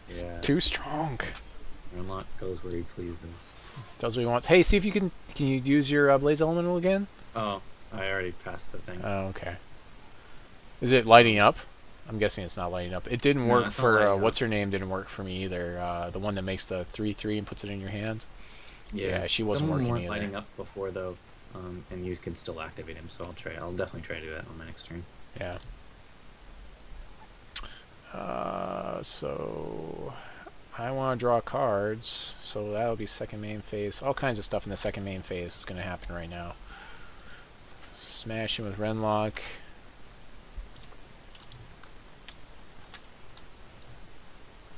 Yeah. Too strong. Wrenlocke goes where he pleases. Does what he wants. Hey, see if you can you use your Blaze Elemental again? Oh, I already passed the thing. Oh, okay. Is it lighting up? I'm guessing it's not lighting up. It didn't work for what's her name didn't work for me either. The one that makes the 3/3 and puts it in your hand. Yeah, she wasn't working either. Lighting up before though, and you can still activate him. So I'll definitely try to do that on my next turn. Yeah. So I want to draw cards. So that'll be second main phase. All kinds of stuff in the second main phase is going to happen right now. Smashing with Wrenlocke.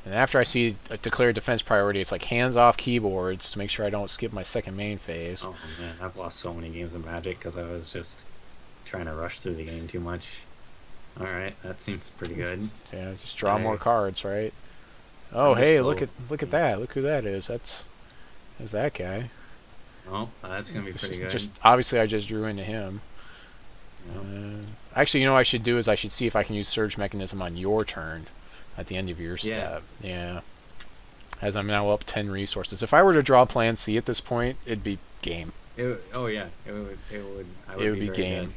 And after I see a declared defense priority, it's like hands off keyboards to make sure I don't skip my second main phase. Oh man, I've lost so many games of Magic because I was just trying to rush through the game too much. Alright, that seems pretty good. Yeah, just draw more cards, right? Oh, hey, look at that. Look who that is. There's that guy. Oh, that's going to be pretty good. Obviously, I just drew into him. Yep. Actually, what I should do is I should see if I can use Surge Mechanism on your turn at the end of your step. Yeah. As I'm now up 10 resources. If I were to draw Plan C at this point, it'd be game. It would be game.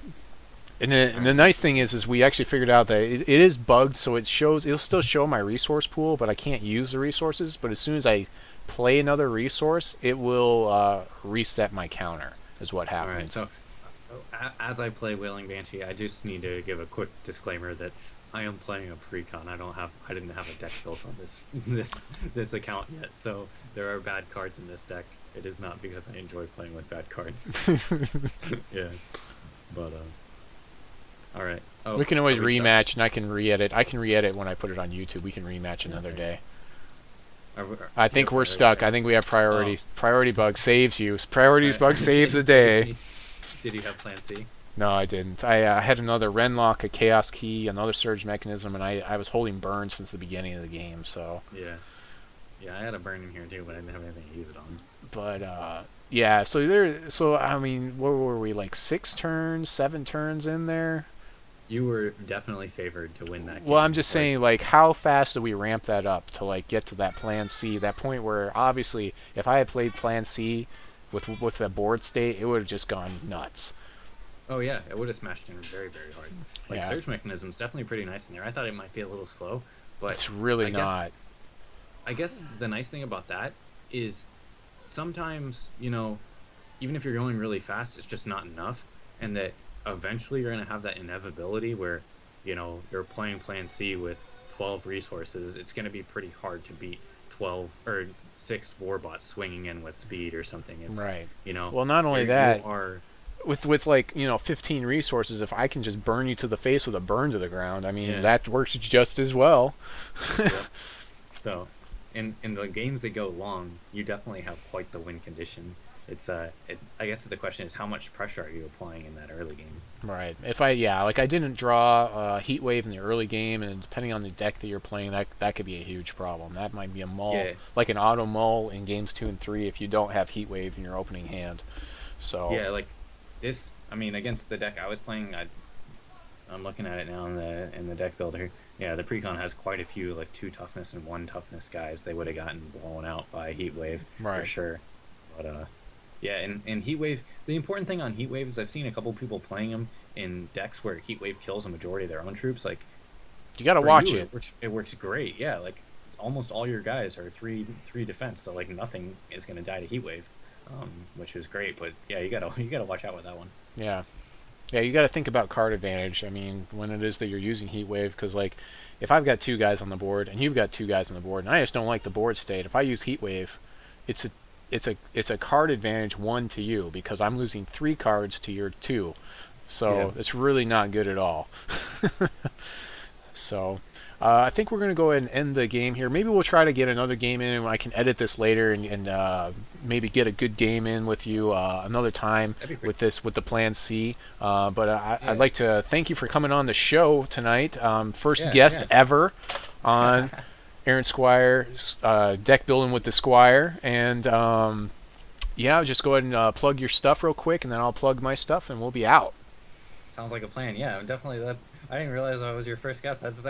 And the nice thing is we actually figured out that it is bugged, so it'll still show my resource pool, but I can't use the resources. But as soon as I play another resource, it will reset my counter, is what happens. Alright, so as I play Wailing Banshee, I just need to give a quick disclaimer that I am playing a pre-con. I didn't have a deck built on this account yet, so there are bad cards in this deck. It is not because I enjoy playing with bad cards. Yeah. But all right. Oh, We can always are we stuck? rematch, and I can re-edit. I can re-edit when I put it on YouTube. We can rematch another Okay. day. Do I you think have we're priority stuck. I there? think we have Oh, priorities. Priority bug saves you. Priorities bug saves the day. see. Did you have Plan C? No, I didn't. I had another Wrenlocke, a Chaos Key, another Surge Mechanism, and I was holding Burn since the beginning of the game. So, Yeah. Yeah, I had a burn in here too, but I didn't have anything to use it on. but yeah. So there. So I mean, what were we like 6 turns, 7 turns in there? You were definitely favored to win that Well, I'm game. just saying, like, how fast do we ramp that up to like get to that Plan C, that point where obviously, if I had played Plan C with the board state, it would have just gone nuts. Oh yeah, it would have smashed in very, very hard. Like Yeah, Surge Mechanism's definitely pretty nice in there. I thought it might be a little slow, but it's really I guess not. I guess the nice thing about that is sometimes, even if you're going really fast, it's just not enough, and that eventually you're going to have that inevitability where, you're playing Plan C with 12 resources. It's going to be pretty hard to beat 12 or 6 warbots swinging in with speed or something. It's, Right. you know, Well, not only you that, are, with like 15 resources, if I can just burn you to the face with a burn to the ground, I mean yeah, that works just as well. yep. So, in the games that go long, you definitely have quite the win condition. I guess the question is how much pressure are you applying in that early game? Right. If I yeah, like I didn't draw Heatwave in the early game, and depending on the deck that you're playing, that could be a huge problem. That might be a mull, Yeah, like an auto mull in games 2 and 3 if you don't have Heatwave in your opening hand. So yeah, like this. I mean, against the deck I was playing, I'm looking at it now in the deck builder. Yeah, the precon has quite a few like 2 toughness and 1 toughness guys. They would have gotten blown out by Heatwave for right. sure. But yeah, and Heatwave. The important thing on Heatwave is I've seen a couple people playing them in decks where Heatwave kills a majority of their own troops. Like You got to for watch you, it it. works. It works great. Yeah, like almost all your guys are three defense, so like nothing is gonna die to Heatwave, which is great. But yeah, you gotta watch out with that one. Yeah. Yeah, you got to think about card advantage. I mean, when it is that you're using Heatwave, because like, if I've got 2 guys on the board and you've got 2 guys on the board, and I just don't like the board state, if I use Heatwave, it's a it's a card advantage 1 to you because I'm losing 3 cards to your 2, Yeah. so it's really not good at all. So I think we're going to go ahead and end the game here. Maybe we'll try to get another game in, and I can edit this later and maybe get a good game in with you another time That'd be great. with the Plan C. But I'd Yeah. like to thank you for coming on the show tonight. First Yeah. guest Yeah. ever on Aaron Squire, deck building with the Squire. And yeah, just go ahead and plug your stuff real quick, and then I'll plug my stuff, and we'll be out. Sounds like a plan. Yeah, definitely. That I didn't realize I was your first guest. That's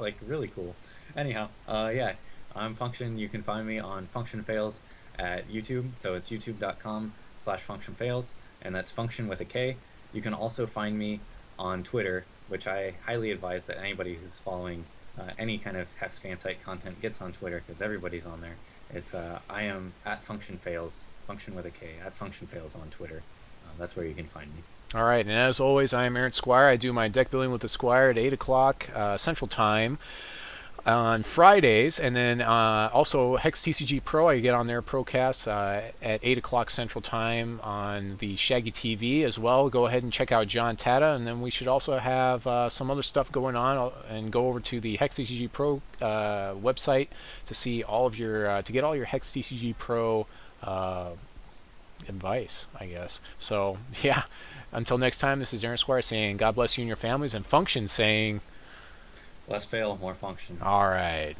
like really cool. Anyhow, yeah, I'm Function. You can find me on Funktionfails at YouTube. So it's youtube.com/functionfails, and that's Function with a K. You can also find me on Twitter, which I highly advise that anybody who's following any kind of Hex fan site content gets on Twitter because everybody's on there. It's I am at Funktionfails, Function with a K, at Funktionfails on Twitter. That's where you can find me. All right, and as always, I am Aaron Squire. I do my deck building with the Squire at 8 o'clock Central Time on Fridays, and then also Hex TCG Pro. I get on their Procast at 8 o'clock Central Time on the Shaggy TV as well. Go ahead and check out John Tata, and then we should also have some other stuff going on. And go over to the Hex TCG Pro website to see all of your to get all your Hex TCG Pro advice, I guess. So yeah. Until next time, this is Aaron Squire saying God bless you and your families, and Function saying, Less fail, more function. all right.